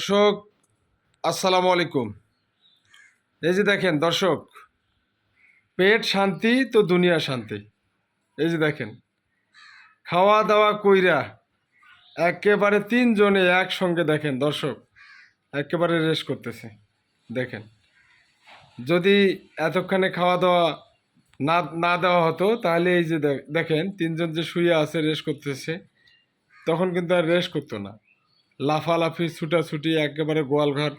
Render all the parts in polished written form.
দর্শক আসসালামু আলাইকুম। এই যে দেখেন দর্শক, পেট শান্তি তো দুনিয়া শান্তি। এই যে দেখেন, খাওয়া দাওয়া কইরা একেবারে তিনজনে একসঙ্গে দেখেন দর্শক, একেবারে রেস্ট করতেছে। দেখেন, যদি এতক্ষণে খাওয়া দাওয়া না না দেওয়া হতো তাহলে এই যে দেখেন তিনজন যে শুয়ে আছে রেস্ট করতেছে, তখন কিন্তু আর রেস্ট করতো না। লাফালাফি ছুটাছুটি একেবারে গোয়ালঘর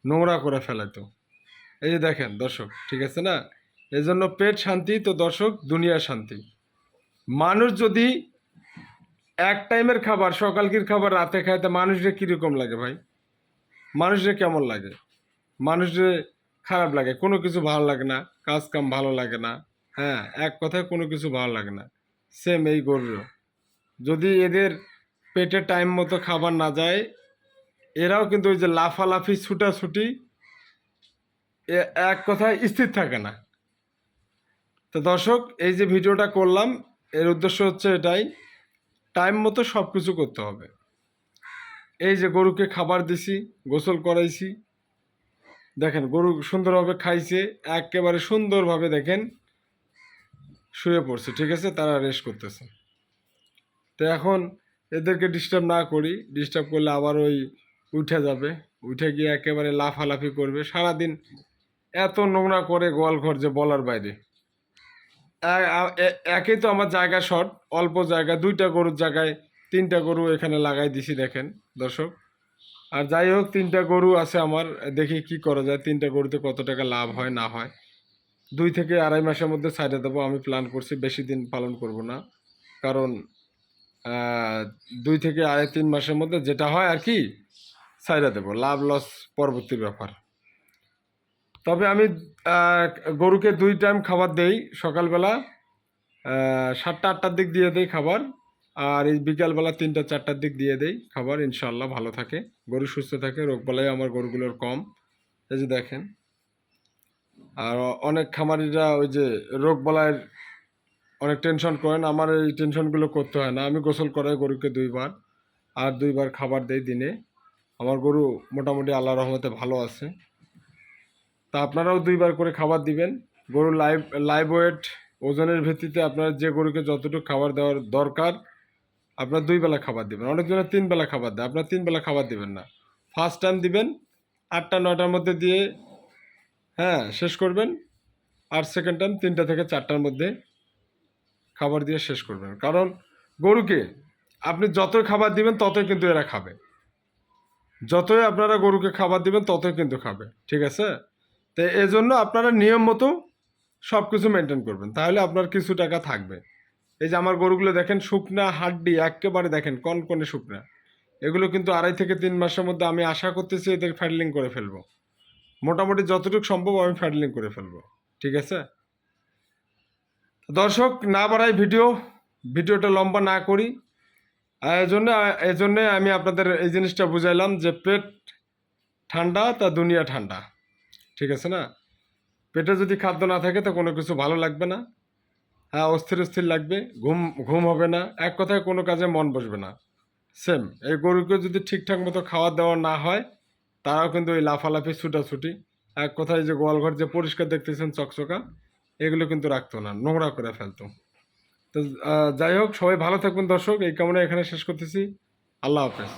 নোংরা করে ফেলাতো। এই যে দেখেন দর্শক, ঠিক আছে না? এই জন্য পেট শান্তি তো দর্শক দুনিয়া শান্তি। মানুষ যদি এক টাইমের খাবার, সকালকির খাবার রাতে খায়, তা মানুষের কীরকম লাগে ভাই? মানুষের কেমন লাগে? মানুষের খারাপ লাগে, কোনো কিছু ভালো লাগে না, কাজ কাম ভালো লাগে না। হ্যাঁ, এক কথায় কোনো কিছু ভালো লাগে না। সেম এই গরুরও, যদি এদের পেটে টাইম মতো খাবার না যায়, এরাও কিন্তু ওই যে লাফালাফি ছুটাছুটি, এক কথায় স্থির থাকে না। তো দর্শক, এই যে ভিডিওটা করলাম, এর উদ্দেশ্য হচ্ছে এটাই, টাইম মতো সব কিছু করতে হবে। এই যে গরুকে খাবার দিছি, গোসল করাইছি, দেখেন গরু সুন্দরভাবে খাইছে, একেবারে সুন্দরভাবে দেখেন শুয়ে পড়ছে, ঠিক আছে? তারা রেস্ট করতেছে। তো এখন এদেরকে ডিস্টার্ব না করি, ডিস্টার্ব করলে আবার ওই উঠে যাবে, উঠে গিয়ে একেবারে লাফালাফি করবে সারাদিন। এত নোংরা করে গোয়ালঘর যে বলার বাইরে। একেই তো আমার জায়গা শর্ট, অল্প জায়গা, 2টা গরুর জায়গায় 3টা গরু এখানে লাগাই দিছি দেখেন দর্শক। আর যাই হোক, 3টা গরু আছে আমার, দেখি কি করা যায়, 3টা গরুতে কত টাকা লাভ হয় না হয়। 2 থেকে আড়াই মাসের মধ্যে ছাইড়ে দেবো আমি প্ল্যান করছি, বেশি দিন পালন করব না। কারণ 2 থেকে 3 মাসের মধ্যে যেটা হয় আর কি, ছাইড়ে দেবো, লাভ লস পরবর্তী ব্যাপার। তবে আমি গরুকে 2 টাইম খাবার দেই, সকালবেলা 7টা-8টার দিক দিয়ে দেই খাবার, আর এই বিকালবেলা 3টা-4টার দিক দিয়ে দেই খাবার। ইনশাল্লাহ ভালো থাকে, গরু সুস্থ থাকে, রোগবালাই আমার গরুগুলোর কম। এই যে দেখেন, আর অনেক খামারিরা ওই যে রোগবালাইয়ের অনেক টেনশন করেন, আমার এই টেনশনগুলো করতে হয় না। আমি গোসল করাই গরুকে 2 বার, আর 2 বার খাবার দেই দিনে। আমার গরু মোটামুটি আল্লাহর রহমতে ভালো আছে। তা আপনারাও 2 বার করে খাবার দিবেন। গরুর লাইভ ওয়েট ওজনের ভিত্তিতে আপনার যে গরুকে যতটুকু খাবার দেওয়ার দরকার, আপনার 2 বেলা খাবার দিবেন। অনেকজনের 3 বেলা খাবার দেয়, আপনার 3 বেলা খাবার দিবেন না। ফার্স্ট টাইম দিবেন 8টা-9টার মধ্যে দিয়ে, হ্যাঁ, শেষ করবেন। আর সেকেন্ড টাইম 3টা থেকে 4টার মধ্যে খাবার দিয়ে শেষ করবেন। কারণ গরুকে আপনি যতই খাবার দিবেন ততই কিন্তু এরা খাবে। যতই আপনারা গরুকে খাবার দিবেন ততই কিন্তু খাবে, ঠিক আছে? তো এজন্য আপনারা নিয়ম মতো সব কিছু মেনটেন করবেন, তাহলে আপনার কিছু টাকা থাকবে। এই যে আমার গরুগুলো দেখেন, শুকনা হাড্ডি একেবারে দেখেন কনকনে শুকনা। এগুলো কিন্তু 2.5 থেকে 3 মাসের মধ্যে আমি আশা করতেছি এদের ফ্যাডলিং করে ফেলবো। মোটামুটি যতটুকু সম্ভব আমি ফ্যাডলিং করে ফেলবো, ঠিক আছে? দর্শক, না বাড়াই ভিডিওটা লম্বা না করি। এজন্য আমি আপনাদের এই জিনিসটা বুঝাইলাম যে পেট ঠান্ডা তা দুনিয়া ঠান্ডা, ঠিক আছে না? পেটে যদি খাদ্য না থাকে তো কোনো কিছু ভালো লাগবে না। হ্যাঁ, অস্থির অস্থির লাগবে, ঘুম ঘুম হবে না, এক কথায় কোনো কাজে মন বসবে না। সেম এই গরুকে যদি ঠিকঠাক মতো খাওয়া দাওয়া না হয়, তারাও কিন্তু ওই লাফালাফি ছুটাছুটি, এক কথায় যে গোয়ালঘর যে পরিষ্কার দেখতেছেন চকচকা, এগুলো কিন্তু রাখতো না, নোংরা করে ফেলতো। তো যাই হোক, সবাই ভালো থাকবেন দর্শক, এই কামনা এখানে শেষ করতেছি। আল্লাহ হাফেজ।